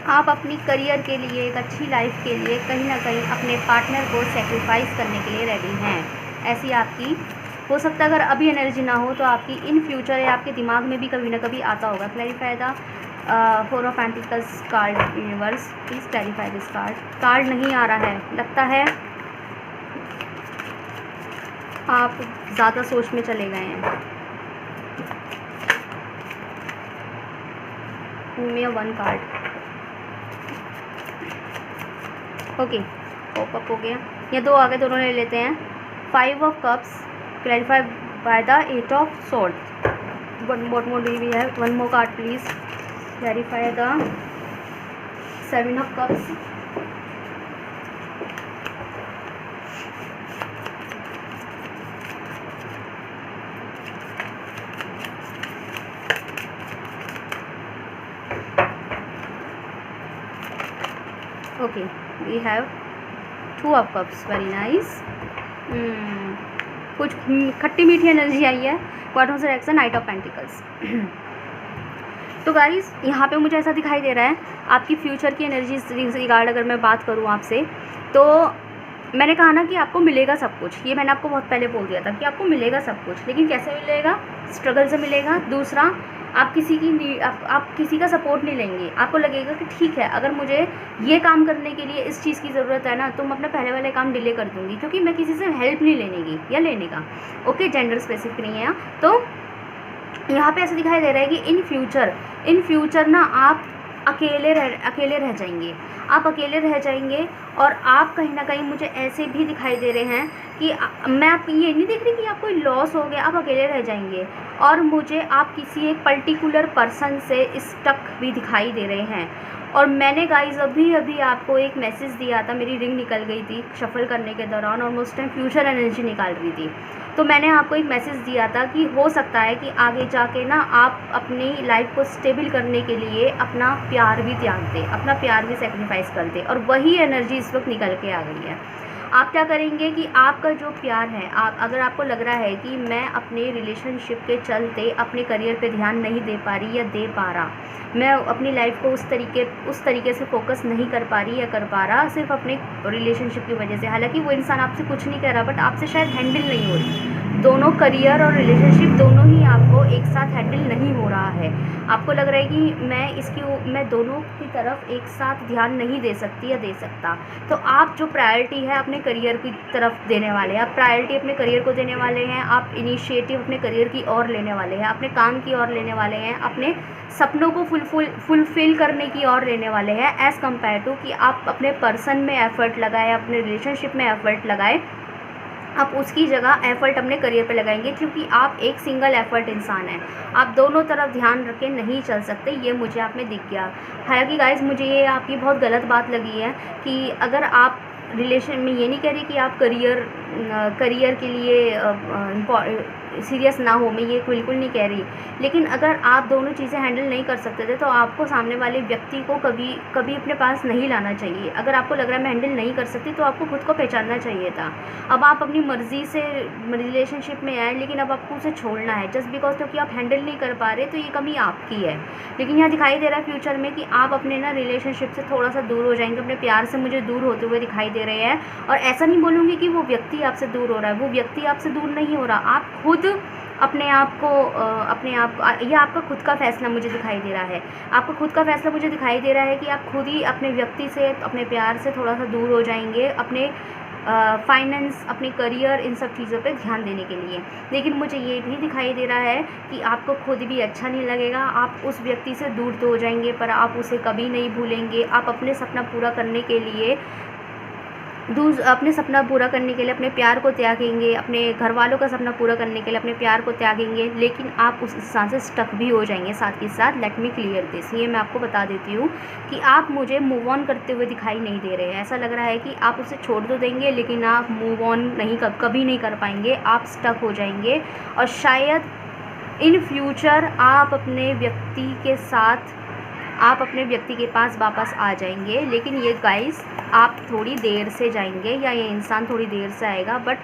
आप अपनी करियर के लिए, एक अच्छी लाइफ के लिए कहीं ना कहीं अपने पार्टनर को सेक्रीफाइस करने के लिए रेडी हैं। ऐसी आपकी हो सकता है, अगर अभी एनर्जी ना हो तो आपकी इन फ्यूचर या आपके दिमाग में भी कभी ना कभी आता होगा। Clarify the 4 of pentacles card universe, please clarify this card. Card नहीं आ रहा है, लगता है आप ज़्यादा सोच में चले गए हैं। में 1 कार्ड, ओके, पॉप अप हो गया। ये 2 आगे, दोनों ले लेते हैं। 5 of cups clarify by the 8 of sword. what more do we have? 1 more card please, clarify the 7 of cups। okay, we have 2 of cups, very nice। कुछ खट्टी मीठी एनर्जी आई है। बॉटम से एक्शन, नाइट ऑफ पेंटिकल्स। तो guys यहाँ पे मुझे ऐसा दिखाई दे रहा है आपकी फ्यूचर की एनर्जी रिगार्ड अगर मैं बात करूँ आपसे, तो मैंने कहा ना कि आपको मिलेगा सब कुछ। ये मैंने आपको बहुत पहले बोल दिया था कि आपको मिलेगा सब कुछ, लेकिन कैसे मिलेगा? स्ट्रगल से मिलेगा। दूसरा, आप किसी का सपोर्ट नहीं लेंगे। आपको लगेगा कि ठीक है, अगर मुझे ये काम करने के लिए इस चीज़ की ज़रूरत है ना, तो मैं अपना पहले वाले काम डिले कर दूँगी, क्योंकि मैं किसी से हेल्प नहीं लेने की या लेने का। ओके, जेंडर स्पेसिफिक नहीं है। तो यहाँ पे ऐसा दिखाई दे रहा है कि इन फ्यूचर ना आप अकेले रह जाएंगे। आप अकेले रह जाएंगे और आप कहीं ना कहीं, मुझे ऐसे भी दिखाई दे रहे हैं कि मैं आप ये नहीं देख रही कि आपको लॉस हो गया, आप अकेले रह जाएंगे। और मुझे आप किसी एक पर्टिकुलर पर्सन से स्टक भी दिखाई दे रहे हैं। और मैंने गाइज अभी आपको एक मैसेज दिया था, मेरी रिंग निकल गई थी शफल करने के दौरान और मैं उस टाइम फ्यूचर एनर्जी निकाल रही थी। तो मैंने आपको एक मैसेज दिया था कि हो सकता है कि आगे जाके ना आप अपनी लाइफ को स्टेबल करने के लिए अपना प्यार भी त्याग दें, अपना प्यार भी सेक्रीफाइस कर दें। और वही एनर्जी इस वक्त निकल के आ गई है। आप क्या करेंगे कि आपका जो प्यार है, अगर आपको लग रहा है कि मैं अपने रिलेशनशिप के चलते अपने करियर पे ध्यान नहीं दे पा रही या दे पा रहा, मैं अपनी लाइफ को उस तरीके से फोकस नहीं कर पा रही या कर पा रहा सिर्फ अपने रिलेशनशिप की वजह से। हालांकि वो इंसान आपसे कुछ नहीं कह रहा, बट आपसे शायद हैंडल नहीं हो रही। दोनों करियर और रिलेशनशिप दोनों ही आपको एक साथ हैंडल नहीं हो रहा है। आपको लग रहा है कि मैं दोनों की तरफ एक साथ ध्यान नहीं दे सकती या दे सकता। तो आप जो प्रायोरिटी है अपने करियर की तरफ देने वाले हैं, आप प्रायोरिटी अपने करियर को देने वाले हैं, आप इनिशिएटिव अपने करियर की ओर लेने वाले हैं, अपने काम की ओर लेने वाले हैं, अपने सपनों को फुलफिल करने की ओर लेने वाले हैं, एज़ कम्पेयर टू कि आप अपने पर्सन में एफ़र्ट लगाए, अपने रिलेशनशिप में एफ़र्ट लगाए। आप उसकी जगह एफ़र्ट अपने करियर पे लगाएंगे, क्योंकि आप एक सिंगल एफ़र्ट इंसान हैं। आप दोनों तरफ ध्यान रख के नहीं चल सकते, ये मुझे आप में दिख गया। हालांकि गाइस मुझे ये आपकी बहुत गलत बात लगी है कि अगर आप रिलेशन में, ये नहीं कह रही कि आप करियर के लिए सीरियस ना हो, मैं ये बिल्कुल नहीं कह रही, लेकिन अगर आप दोनों चीज़ें हैंडल नहीं कर सकते थे तो आपको सामने वाले व्यक्ति को कभी अपने पास नहीं लाना चाहिए। अगर आपको लग रहा है मैं हैंडल नहीं कर सकती, तो आपको खुद को पहचानना चाहिए था। अब आप अपनी मर्ज़ी से रिलेशनशिप में आए, लेकिन अब आपको उसे छोड़ना है जस्ट बिकॉज क्योंकि आप हैंडल नहीं कर पा रहे, तो ये कमी आपकी है। लेकिन यहाँ दिखाई दे रहा है फ्यूचर में कि आप अपने ना रिलेशनशिप से थोड़ा सा दूर हो जाएंगे, अपने प्यार से मुझे दूर होते हुए दिखाई दे रहे हैं। और ऐसा नहीं बोलूँगी कि वो व्यक्ति आपसे दूर हो रहा है, वो व्यक्ति आपसे दूर नहीं हो रहा, आप खुद अपने आप को यह आपका खुद का फैसला मुझे दिखाई दे रहा है। आपका खुद का फैसला मुझे दिखाई दे रहा है कि आप खुद ही अपने व्यक्ति से, अपने प्यार से थोड़ा सा दूर हो जाएंगे, अपने फाइनेंस, अपने करियर, इन सब चीज़ों पे ध्यान देने के लिए। लेकिन मुझे ये भी दिखाई दे रहा है कि आपको खुद भी अच्छा नहीं लगेगा। आप उस व्यक्ति से दूर तो हो जाएंगे, पर आप उसे कभी नहीं भूलेंगे। आप अपने सपना पूरा करने के लिए अपने प्यार को त्यागेंगे, अपने घर वालों का सपना पूरा करने के लिए अपने प्यार को त्यागेंगे, लेकिन आप उस इंसान से स्टक भी हो जाएंगे साथ के साथ। लेट मी क्लियर दिस, ये मैं आपको बता देती हूँ कि आप मुझे मूव ऑन करते हुए दिखाई नहीं दे रहे हैं। ऐसा लग रहा है कि आप उसे छोड़ तो देंगे, लेकिन आप मूव ऑन कभी नहीं कर पाएंगे, आप स्टक हो जाएंगे। और शायद इन फ्यूचर आप अपने व्यक्ति के पास वापस आ जाएंगे, लेकिन ये गाइस आप थोड़ी देर से जाएंगे या ये इंसान थोड़ी देर से आएगा, बट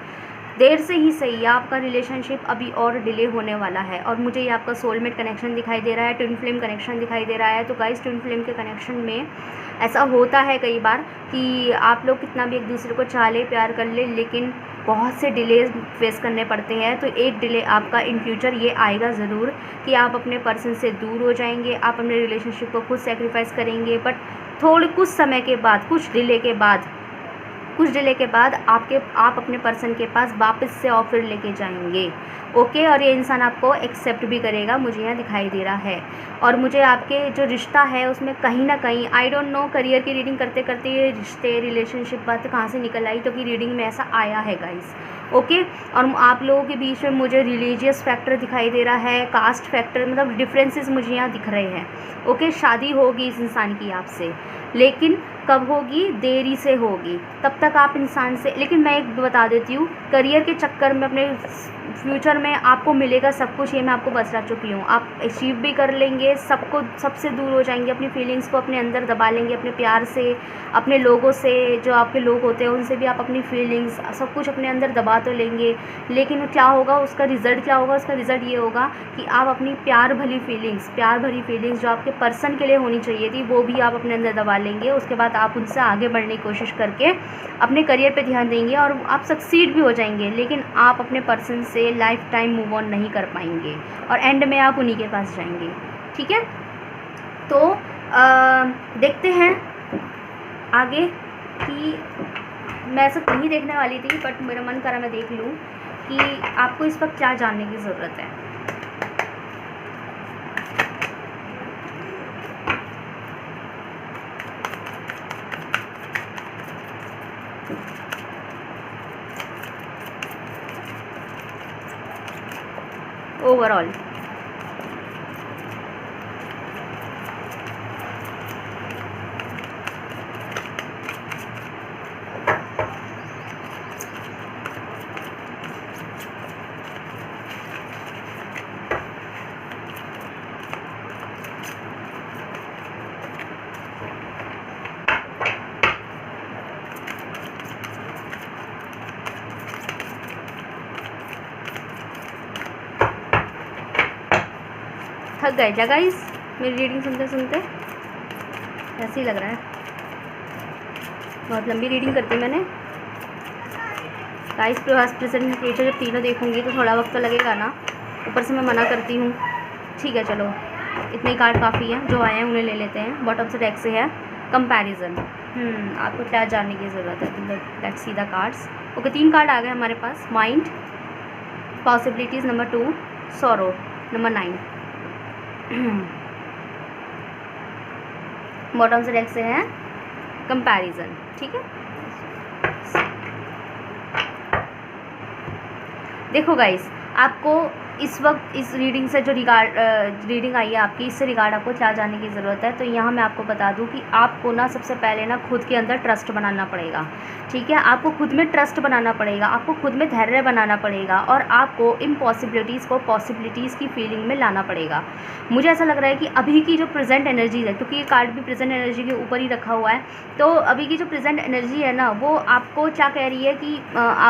देर से ही सही आपका रिलेशनशिप अभी और डिले होने वाला है। और मुझे ये आपका सोलमेट कनेक्शन दिखाई दे रहा है, ट्विन फ्लेम कनेक्शन दिखाई दे रहा है। तो गाइस ट्विन फ्लेम के कनेक्शन में ऐसा होता है कई बार कि आप लोग कितना भी एक दूसरे को चाह ले, प्यार कर ले, लेकिन बहुत से डिलेज फेस करने पड़ते हैं। तो एक डिले आपका इन फ्यूचर ये आएगा ज़रूर कि आप अपने पर्सन से दूर हो जाएंगे, आप अपने रिलेशनशिप को खुद सेक्रीफाइस करेंगे। बट थोड़े कुछ समय के बाद, कुछ डिले के बाद आप अपने पर्सन के पास वापस से ऑफर लेके जाएंगे। ओके, और ये इंसान आपको एक्सेप्ट भी करेगा, मुझे यहाँ दिखाई दे रहा है। और मुझे आपके जो रिश्ता है उसमें कहीं ना कहीं आई डोंट नो, करियर की रीडिंग करते करते ये रिश्ते रिलेशनशिप बात कहाँ से निकल आई, तो कि रीडिंग में ऐसा आया है गाइस। ओके, और आप लोगों के बीच में मुझे रिलीजियस फैक्टर दिखाई दे रहा है, कास्ट फैक्टर, मतलब डिफरेंसेस मुझे यहाँ दिख रहे हैं। ओके, शादी होगी इस इंसान की आपसे, लेकिन कब होगी, देरी से होगी। तब तक आप इंसान से, लेकिन मैं एक बता देती हूँ, करियर के चक्कर में अपने फ्यूचर में आपको मिलेगा सब कुछ, ये मैं आपको बता चुकी हूँ। आप अचीव भी कर लेंगे, सबसे दूर हो जाएंगे, अपनी फीलिंग्स को अपने अंदर दबा लेंगे, अपने प्यार से, अपने लोगों से, जो आपके लोग होते हैं उनसे भी आप अपनी फीलिंग्स सब कुछ अपने अंदर दबा तो लेंगे। लेकिन क्या होगा, उसका रिज़ल्ट क्या होगा, उसका रिज़ल्ट ये होगा कि आप अपनी प्यार भरी फीलिंग्स जो आपके पर्सन के लिए होनी चाहिए थी, वो भी आप अपने अंदर दबा लेंगे। उसके बाद आप उनसे आगे बढ़ने की कोशिश करके अपने करियर पे ध्यान देंगे और आप सक्सीड भी हो जाएंगे। लेकिन आप अपने पर्सन से लाइफ टाइम मूव ऑन नहीं कर पाएंगे और एंड में आप उन्हीं के पास जाएंगे। ठीक है, तो देखते हैं आगे कि मैं ऐसा नहीं देखने वाली थी, बट मेरा मन करा मैं देख लूँ कि आपको इस वक्त क्या जानने की ज़रूरत है। ओवरऑल थक गए क्या गाइस मेरी रीडिंग सुनते सुनते? ऐसे ही लग रहा है, बहुत लंबी रीडिंग करती मैंने गाइस। प्रेजेंट फ्यूचर जब तीनों देखूंगी तो थोड़ा वक्त तो लगेगा ना, ऊपर से मैं मना करती हूँ। ठीक है चलो, इतने कार्ड काफ़ी हैं, जो आए हैं उन्हें ले लेते हैं। बॉटम से डेक से है कंपैरिजन। आपको क्या जानने की ज़रूरत है, तो let's see the cards. Okay, 3 card आ गए हमारे पास। Mind, possibilities number 2, sorrow number 9। Bottom से डेक से है कंपैरिजन। ठीक है, देखो गाइस, आपको इस वक्त इस रीडिंग से जो रीडिंग आई है आपकी, इससे रिगार्ड आपको क्या जानने की ज़रूरत है। तो यहाँ मैं आपको बता दूँ कि आपको ना सबसे पहले ना खुद के अंदर ट्रस्ट बनाना पड़ेगा। ठीक है, आपको खुद में ट्रस्ट बनाना पड़ेगा, आपको खुद में धैर्य बनाना पड़ेगा और आपको इम्पॉसिबिलिटीज़ को पॉसिबिलिटीज़ की फीलिंग में लाना पड़ेगा। मुझे ऐसा लग रहा है कि अभी की जो प्रेजेंट एनर्जी है, क्योंकि ये कार्ड भी प्रेजेंट एनर्जी के ऊपर ही रखा हुआ है, तो अभी की जो प्रेजेंट एनर्जी है ना, वो आपको क्या कह रही है कि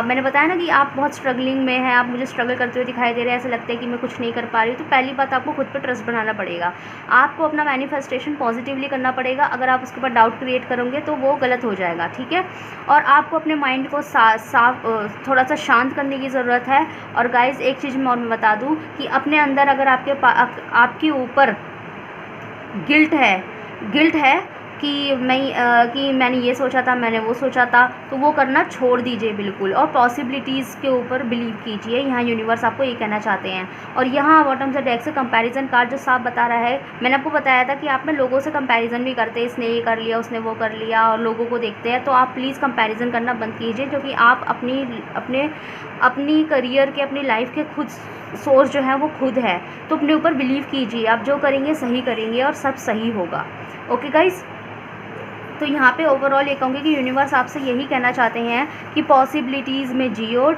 मैंने बताया ना कि आप बहुत स्ट्रगलिंग में हैं, आप मुझे स्ट्रगल करते हुए दिखाई दे रहे हैं, ऐसा लगता है कि मैं कुछ नहीं कर पा रही हूँ। तो पहली बात, आपको खुद पे ट्रस्ट बनाना पड़ेगा, आपको अपना मैनिफेस्टेशन पॉजिटिवली करना पड़ेगा। अगर आप उसके ऊपर डाउट क्रिएट करोगे तो वो गलत हो जाएगा। ठीक है, और आपको अपने माइंड को साफ थोड़ा सा शांत करने की ज़रूरत है। और गाइस एक चीज़ मैं और बता दूँ कि अपने अंदर अगर आपके ऊपर गिल्ट है कि मैंने ये सोचा था, मैंने वो सोचा था, तो वो करना छोड़ दीजिए बिल्कुल, और पॉसिबिलिटीज़ के ऊपर बिलीव कीजिए। यहाँ यूनिवर्स आपको ये कहना चाहते हैं। और यहाँ बॉटम से डेक से कंपैरिजन कार्ड जो साफ बता रहा है, मैंने आपको बताया था कि आप में लोगों से कंपैरिजन भी करते हैं, इसने ये कर लिया, उसने वो कर लिया, और लोगों को देखते हैं। तो आप प्लीज़ कंपैरिजन करना बंद कीजिए, क्योंकि आप अपनी करियर के, अपनी लाइफ के खुद सोर्स जो है वो खुद है। तो अपने ऊपर बिलीव कीजिए, आप जो करेंगे सही करेंगे और सब सही होगा। ओके गाइस, तो यहाँ पे ओवरऑल ये कहूँगी कि यूनिवर्स आपसे यही कहना चाहते हैं कि पॉसिबिलिटीज़ में जियो,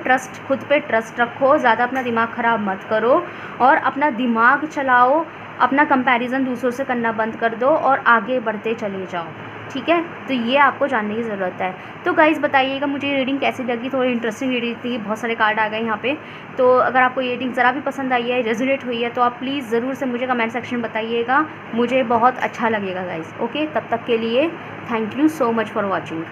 खुद पे ट्रस्ट रखो, ज़्यादा अपना दिमाग ख़राब मत करो और अपना दिमाग चलाओ, अपना कंपैरिजन दूसरों से करना बंद कर दो और आगे बढ़ते चले जाओ। ठीक है, तो ये आपको जानने की ज़रूरत है। तो गाइज़ बताइएगा मुझे ये रीडिंग कैसी लगी, थोड़ी इंटरेस्टिंग रीडिंग थी, बहुत सारे कार्ड आ गए यहाँ पे। तो अगर आपको ये रीडिंग ज़रा भी पसंद आई है, रेजोनेट हुई है, तो आप प्लीज़ ज़रूर से मुझे कमेंट सेक्शन में बताइएगा, मुझे बहुत अच्छा लगेगा गाइज़। ओके, तब तक के लिए thank you so much for watching.